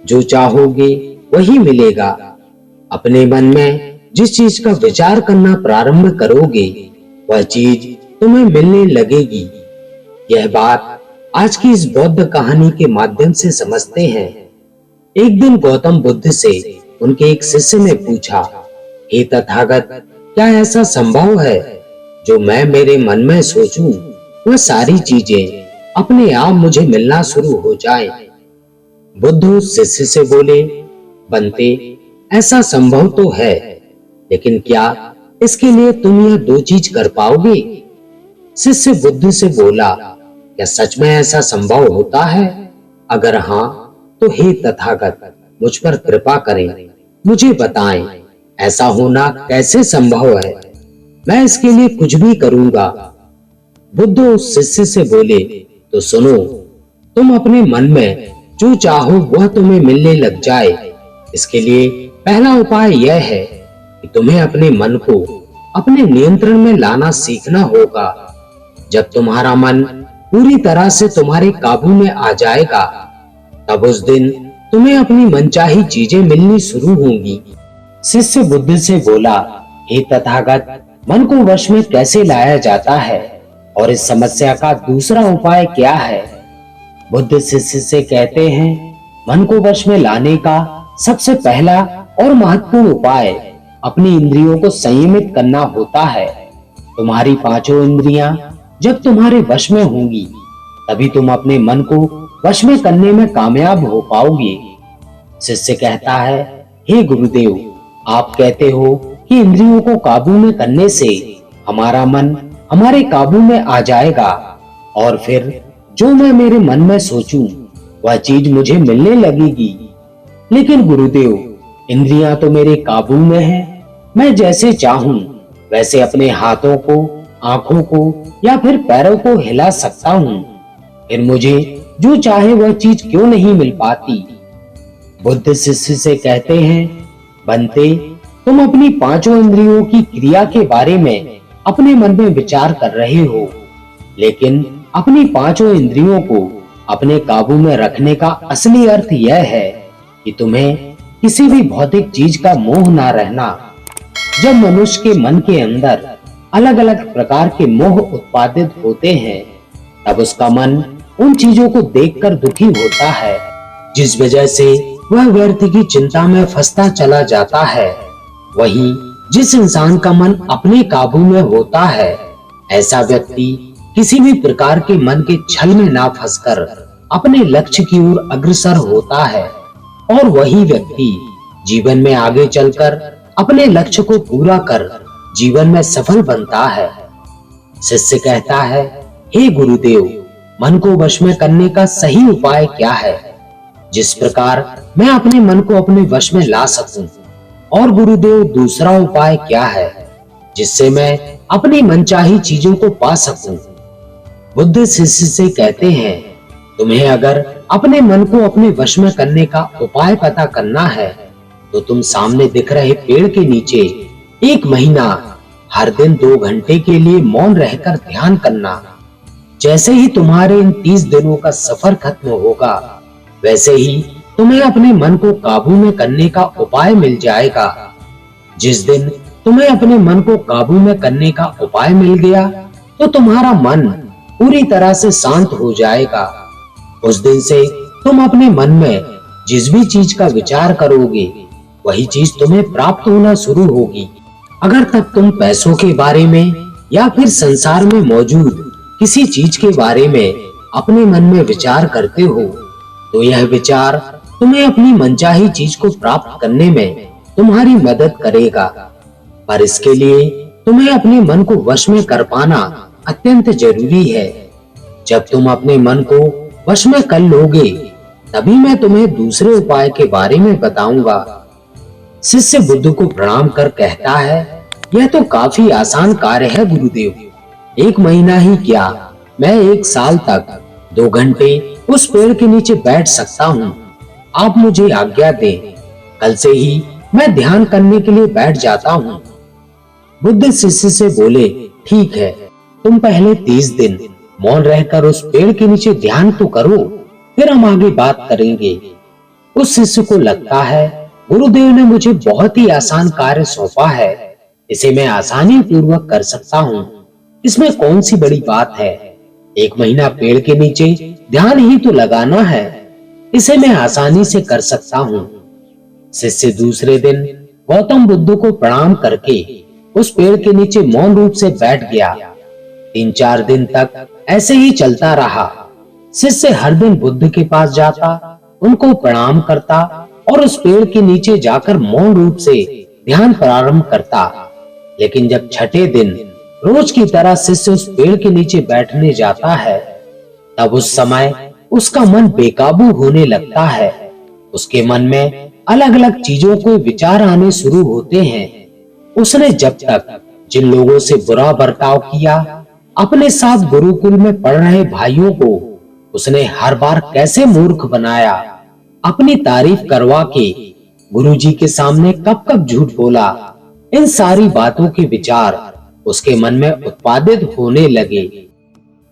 जो चाहोगे वही मिलेगा। अपने मन में जिस चीज का विचार करना प्रारंभ करोगे वह चीज तुम्हें मिलने लगेगी। यह बात आज की इस बौद्ध कहानी के माध्यम से समझते हैं। एक दिन गौतम बुद्ध से उनके एक शिष्य ने पूछा, हे तथागत, क्या ऐसा संभव है जो मैं मेरे मन में सोचूं वह सारी चीजें अपने आप मुझे मिलना शुरू हो जाए? बुद्ध उस शिष्य से बोले, बनते, ऐसा संभव तो है, लेकिन क्या इसके लिए तुम यह दो चीज कर पाओगे? शिष्य बुद्ध से बोला, क्या सच में ऐसा संभव होता है? अगर हाँ तो हे तथागत, मुझ पर कृपा करें, मुझे बताएं ऐसा होना कैसे संभव है। मैं इसके लिए कुछ भी करूंगा। बुद्ध उस शिष्य से बोले, तो सुनो, तुम अपने मन में जो चाहो वह तुम्हें मिलने लग जाए। इसके लिए पहला उपाय यह है कि तुम्हें अपने मन को अपने नियंत्रण में लाना सीखना होगा। जब तुम्हारा मन पूरी तरह से तुम्हारे काबू में आ जाएगा, तब उस दिन तुम्हें अपनी मनचाही चीजें मिलनी शुरू होंगी। शिष्य बुद्ध से बोला, हे तथागत, मन को वश में कैसे लाया जाता है और इस समस्या का दूसरा उपाय क्या है? बुद्ध शिष्य से कहते हैं, मन को वश में लाने का सबसे पहला और महत्वपूर्ण उपाय अपनी इंद्रियों को संयमित करना होता है। तुम्हारी पांचों इंद्रियां जब तुम्हारे वश में होंगी, तभी तुम अपने मन को वश में करने में कामयाब हो पाओगे। शिष्य कहता है, हे गुरुदेव, आप कहते हो कि इंद्रियों को काबू में करने से हमारा मन हमारे काबू में आ जाएगा और फिर जो मैं मेरे मन में सोचूं वह चीज मुझे मिलने लगेगी। लेकिन गुरुदेव, इंद्रियां तो मेरे काबू में है। मैं जैसे चाहूं वैसे अपने हाथों को, आंखों को या फिर पैरों को हिला सकता हूं। फिर मुझे जो चाहे वह चीज क्यों नहीं मिल पाती? बुद्ध शिष्य से कहते हैं, बनते, तुम अपनी पांचों इंद्रियों की क्रिया के बारे में अपने मन में विचार कर रहे हो, लेकिन अपनी पांचों इंद्रियों को अपने काबू में रखने का असली अर्थ यह है कि तुम्हें किसी भी भौतिक चीज का मोह ना रहना। जब मनुष्य के मन के अंदर अलग अलग प्रकार के मोह उत्पादित होते हैं, तब उसका मन उन चीजों को देखकर दुखी होता है, जिस वजह से वह व्यर्थ की चिंता में फंसता चला जाता है। वहीं जिस इंसान का मन अपने काबू में होता है, ऐसा व्यक्ति किसी भी प्रकार के मन के छल में ना फंसकर अपने लक्ष्य की ओर अग्रसर होता है और वही व्यक्ति जीवन में आगे चलकर अपने लक्ष्य को पूरा कर जीवन में सफल बनता है। शिष्य कहता है, हे गुरुदेव, मन को वश में करने का सही उपाय क्या है, जिस प्रकार मैं अपने मन को अपने वश में ला सकूं? और गुरुदेव, दूसरा उपाय क्या है जिससे मैं अपनी मनचाही चीजों को पा सकूं? बुद्ध शिष्य से कहते हैं, तुम्हें अगर अपने मन को अपने वश में करने का उपाय पता करना है तो तुम सामने दिख रहे पेड़ के नीचे 1 महीना हर दिन 2 घंटे के लिए मौन रहकर ध्यान करना। जैसे ही तुम्हारे इन 30 दिनों का सफर खत्म होगा, वैसे ही तुम्हें अपने मन को काबू में करने का उपाय मिल जाएगा। जिस दिन तुम्हें अपने मन को काबू में करने का उपाय मिल गया तो तुम्हारा मन पूरी तरह से शांत हो जाएगा। उस दिन से तुम अपने मन में जिस भी चीज का विचार करोगे वही चीज तुम्हें प्राप्त होना शुरू होगी। अगर तक तुम पैसों के बारे में या फिर संसार में मौजूद किसी चीज के बारे में अपने मन में विचार करते हो, तो यह विचार तुम्हें अपनी मनचाही चीज को प्राप्त करने में तुम्हारी मदद करेगा। पर इसके लिए तुम्हें अपने मन को वश में कर पाना अत्यंत जरूरी है। जब तुम अपने मन को वश में कर लोगे, तभी मैं तुम्हें दूसरे उपाय के बारे में बताऊंगा। शिष्य बुद्ध को प्रणाम कर कहता है, यह तो काफी आसान कार्य है गुरुदेव। 1 महीना ही क्या, मैं 1 साल तक 2 घंटे उस पेड़ के नीचे बैठ सकता हूँ। आप मुझे आज्ञा दें, कल से ही मैं ध्यान करने के लिए बैठ जाता हूँ। बुद्ध शिष्य से बोले, ठीक है, तुम पहले 30 दिन मौन रहकर उस पेड़ के नीचे ध्यान तो करो, फिर हम आगे बात करेंगे। उस शिष्य को लगता है गुरुदेव ने मुझे बहुत ही आसान कार्य सौंपा है, इसे मैं आसानी पूर्वक कर सकता हूँ, इसमें कौन सी बड़ी बात है। 1 महीना पेड़ के नीचे ध्यान ही तो लगाना है, इसे मैं आसानी से कर सकता हूँ। शिष्य दूसरे दिन गौतम बुद्ध को प्रणाम करके उस पेड़ के नीचे मौन रूप से बैठ गया। 3-4 दिन तक ऐसे ही चलता रहा। शिष्य हर दिन बुद्ध के पास जाता, उनको प्रणाम करता और उस पेड़ के नीचे जाकर मौन रूप से ध्यान प्रारंभ करता। लेकिन जब छठे दिन रोज की तरह शिष्य उस पेड़ के नीचे बैठने जाता है, तब उस समय उसका मन बेकाबू होने लगता है। उसके मन में अलग अलग चीजों के विचार आने शुरू होते हैं। उसने जब तक जिन लोगों से बुरा बर्ताव किया, अपने साथ गुरुकुल में पढ़ रहे भाइयों को उसने हर बार कैसे मूर्ख बनाया, अपनी तारीफ करवा के गुरुजी के सामने कब कब झूठ बोला, इन सारी बातों के विचार उसके मन में उत्पादित होने लगे,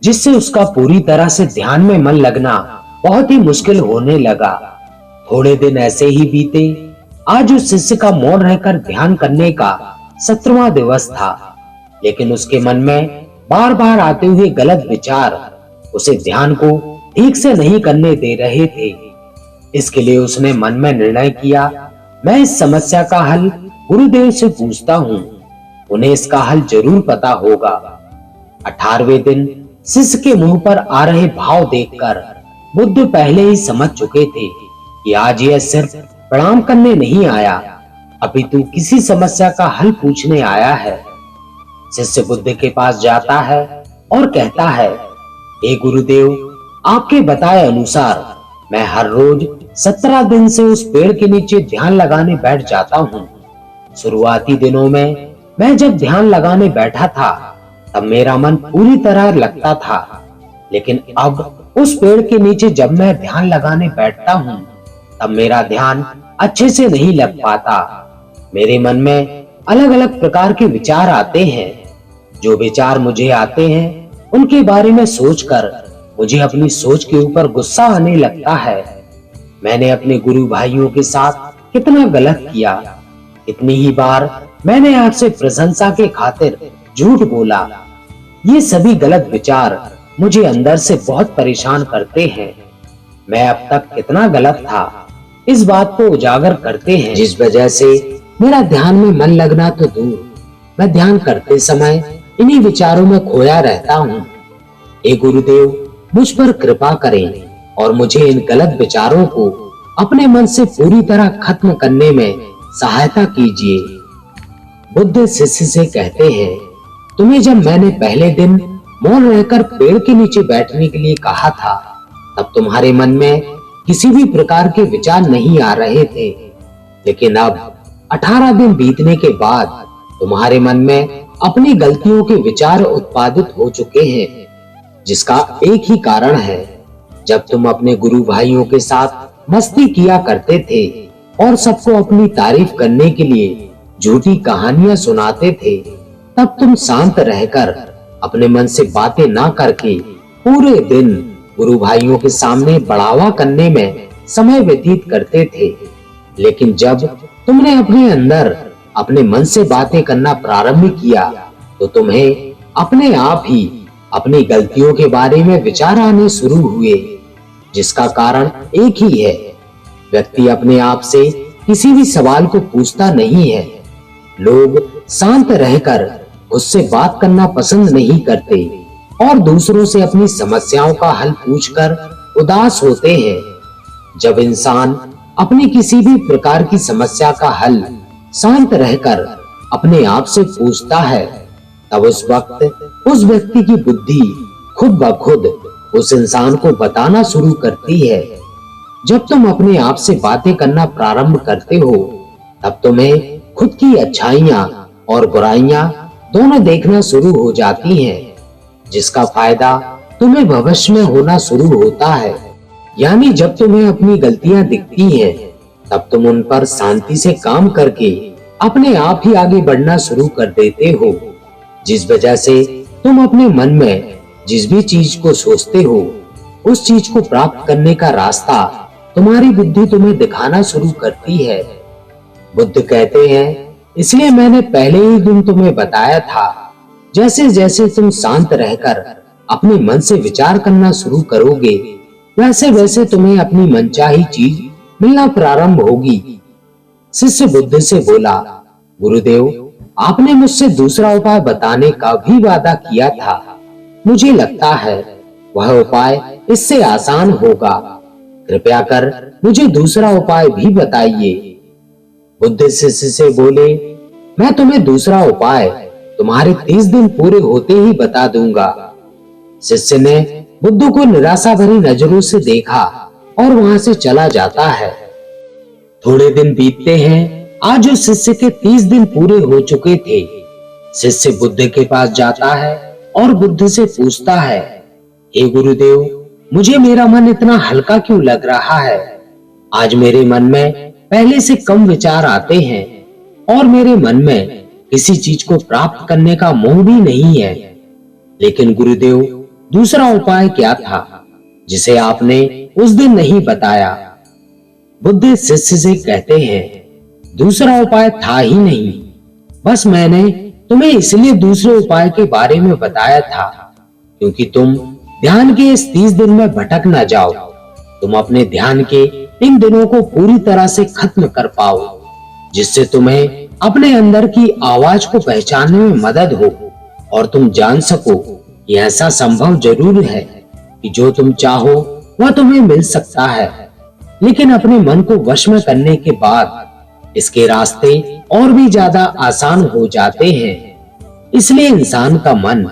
जिससे उसका पूरी तरह से ध्यान में मन लगना बहुत ही मुश्किल होने लगा। थोड़े दिन ऐसे ही बीते। आज उस शिष्य का मौन रहकर ध्यान करने का 17वां दिवस था, लेकिन उसके मन में बार बार आते हुए गलत विचार उसे ध्यान को ठीक से नहीं करने दे रहे थे। इसके लिए उसने मन में निर्णय किया, मैं इस समस्या का हल गुरुदेव से पूछता हूँ, उन्हें इसका हल जरूर पता होगा। 18वें दिन शिष्य के मुंह पर आ रहे भाव देखकर बुद्ध पहले ही समझ चुके थे कि आज यह सिर्फ प्रणाम करने नहीं आया, अपितु किसी समस्या का हल पूछने आया है। शिष्य बुद्ध के पास जाता है और कहता है, हे गुरुदेव, आपके बताए अनुसार मैं हर रोज 17 दिन से उस पेड़ के नीचे ध्यान लगाने बैठ जाता हूँ। शुरुआती दिनों में मैं जब ध्यान लगाने बैठा था, तब मेरा मन पूरी तरह लगता था, लेकिन अब उस पेड़ के नीचे जब मैं ध्यान लगाने बैठता हूँ, तब मेरा ध्यान अच्छे से नहीं लग पाता। मेरे मन में अलग अलग प्रकार के विचार आते हैं। जो विचार मुझे आते हैं, उनके बारे में सोचकर मुझे अपनी सोच के ऊपर गुस्सा आने लगता है। मैंने अपने गुरु भाइयों के साथ कितना गलत किया। इतनी ही बार मैंने आपसे प्रशंसा के खातिर झूठ बोला। ये सभी गलत विचार मुझे अंदर से बहुत परेशान करते हैं। मैं अब तक कितना गलत था, इस बात को उजागर करते हैं, जिस वजह से मेरा ध्यान में मन लगना तो दूर, मैं ध्यान करते समय इन्हीं विचारों में खोया रहता हूँ। हे गुरुदेव, मुझ पर कृपा करें और मुझे इन गलत विचारों को अपने मन से पूरी तरह खत्म करने में सहायता कीजिए। बुद्ध शिष्य से कहते हैं, तुम्हें जब मैंने पहले दिन मौन रहकर पेड़ के नीचे बैठने के लिए कहा था, तब तुम्हारे मन में किसी भी प्रकार के विचार नहीं आ रहे थे, लेकिन अब 18 दिन बीतने के बाद तुम्हारे मन में अपनी गलतियों के विचार उत्पादित हो चुके हैं, जिसका एक ही कारण है। जब तुम अपने गुरु भाइयों के साथ मस्ती किया करते थे और सबको अपनी तारीफ करने के लिए झूठी कहानियां सुनाते थे, तब तुम शांत रहकर अपने मन से बातें ना करके पूरे दिन गुरु भाइयों के सामने बढ़ावा करने में समय व्यतीत करते थे। लेकिन जब तुमने अपने अंदर अपने मन से बातें करना प्रारंभ किया, तो तुम्हें अपने आप ही अपनी गलतियों के बारे में विचार आने शुरू हुए, जिसका कारण एक ही है। व्यक्ति अपने आप से किसी भी सवाल को पूछता नहीं है। लोग शांत रहकर उससे बात करना पसंद नहीं करते और दूसरों से अपनी समस्याओं का हल पूछकर उदास होते हैं। जब इंसान अपनी किसी भी प्रकार की समस्या का हल शांत रहकर अपने आप से पूछता है, तब उस वक्त उस व्यक्ति की बुद्धि खुद ब खुद उस इंसान को बताना शुरू करती है। जब तुम अपने आप से बातें करना प्रारंभ करते हो, तब तुम्हें खुद की अच्छाइयां और बुराइयां दोनों देखना शुरू हो जाती हैं, जिसका फायदा तुम्हें भविष्य में होना शुरू होता है। यानी जब तुम्हें अपनी गलतियां दिखती हैं, तब तुम उन पर शांति से काम करके अपने आप ही आगे बढ़ना शुरू कर देते हो, जिस वजह से तुम अपने मन में जिस भी चीज को सोचते हो उस चीज को प्राप्त करने का रास्ता तुम्हारी बुद्धि तुम्हें दिखाना शुरू करती है। बुद्ध कहते हैं, इसलिए मैंने पहले ही दिन तुम्हें बताया था, जैसे जैसे तुम शांत रहकर अपने मन से विचार करना शुरू करोगे, वैसे वैसे तुम्हें अपनी मनचाही चीज मिलना प्रारंभ होगी। शिष्य बुद्ध से बोला, गुरुदेव, आपने मुझसे दूसरा उपाय बताने का भी वादा किया था। मुझे लगता है वह उपाय इससे आसान होगा। कृपया कर मुझे दूसरा उपाय भी बताइए। बुद्ध शिष्य से बोले, मैं तुम्हें दूसरा उपाय तुम्हारे 30 दिन पूरे होते ही बता दूंगा। शिष्य ने बुद्ध को निराशा भरी नजरों से देखा और वहां से चला जाता है। थोड़े दिन बीतते हैं। आज उस शिष्य के 30 दिन पूरे हो चुके थे। शिष्य बुद्ध के पास जाता है और बुद्ध से पूछता है, हे गुरुदेव, मुझे मेरा मन इतना हल्का क्यों लग रहा है? आज मेरे मन में पहले से कम विचार आते हैं और मेरे मन में किसी चीज को प्राप्त करने का मोह भी नहीं है। लेकिन गुरुदेव, दूसरा उपाय क्या था जिसे आपने उस दिन नहीं बताया? बुद्ध शिष्य से कहते हैं, दूसरा उपाय था ही नहीं, बस मैंने तुम्हें इसलिए दूसरे उपाय के बारे में बताया था क्योंकि तुम ध्यान के इस 30 दिन में भटक न जाओ। तुम अपने ध्यान के इन दिनों को पूरी तरह से खत्म कर पाओ, जिससे तुम्हें अपने अंदर की आवाज को पहचानने में मदद हो और तुम जान सको कि ऐसा संभव जरूर है कि जो तुम चाहो वह तुम्हें मिल सकता है। लेकिन अपने मन को वश में करने के बाद इसके रास्ते और भी ज्यादा आसान हो जाते हैं। इसलिए इंसान का मन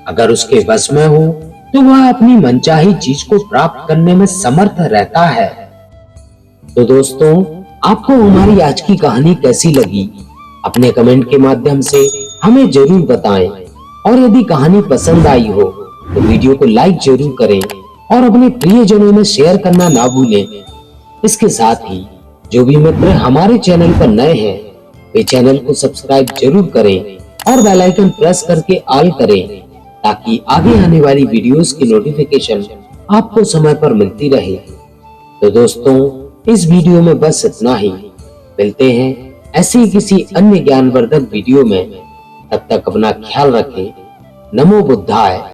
अगर उसके वश में हो तो वह अपनी मनचाही चीज को प्राप्त करने में समर्थ रहता है। तो दोस्तों, आपको हमारी आज की कहानी कैसी लगी? अपने कमेंट के माध्यम से हमें जरूर बताएं और यदि कहानी पसंद आई हो तो वीडियो को लाइक जरूर करें और अपने प्रियजनों में शेयर करना ना भूलें। इसके साथ ही जो भी मित्र हमारे चैनल पर नए हैं वे चैनल को सब्सक्राइब जरूर करें और बेल आइकन प्रेस करके ऑल करें ताकि आगे आने वाली वीडियोस की नोटिफिकेशन आपको समय पर मिलती रहे। तो दोस्तों, इस वीडियो में बस इतना ही। मिलते हैं ऐसे ही किसी अन्य ज्ञानवर्धक वीडियो में। तब तक अपना ख्याल रखें। नमो बुद्धाय।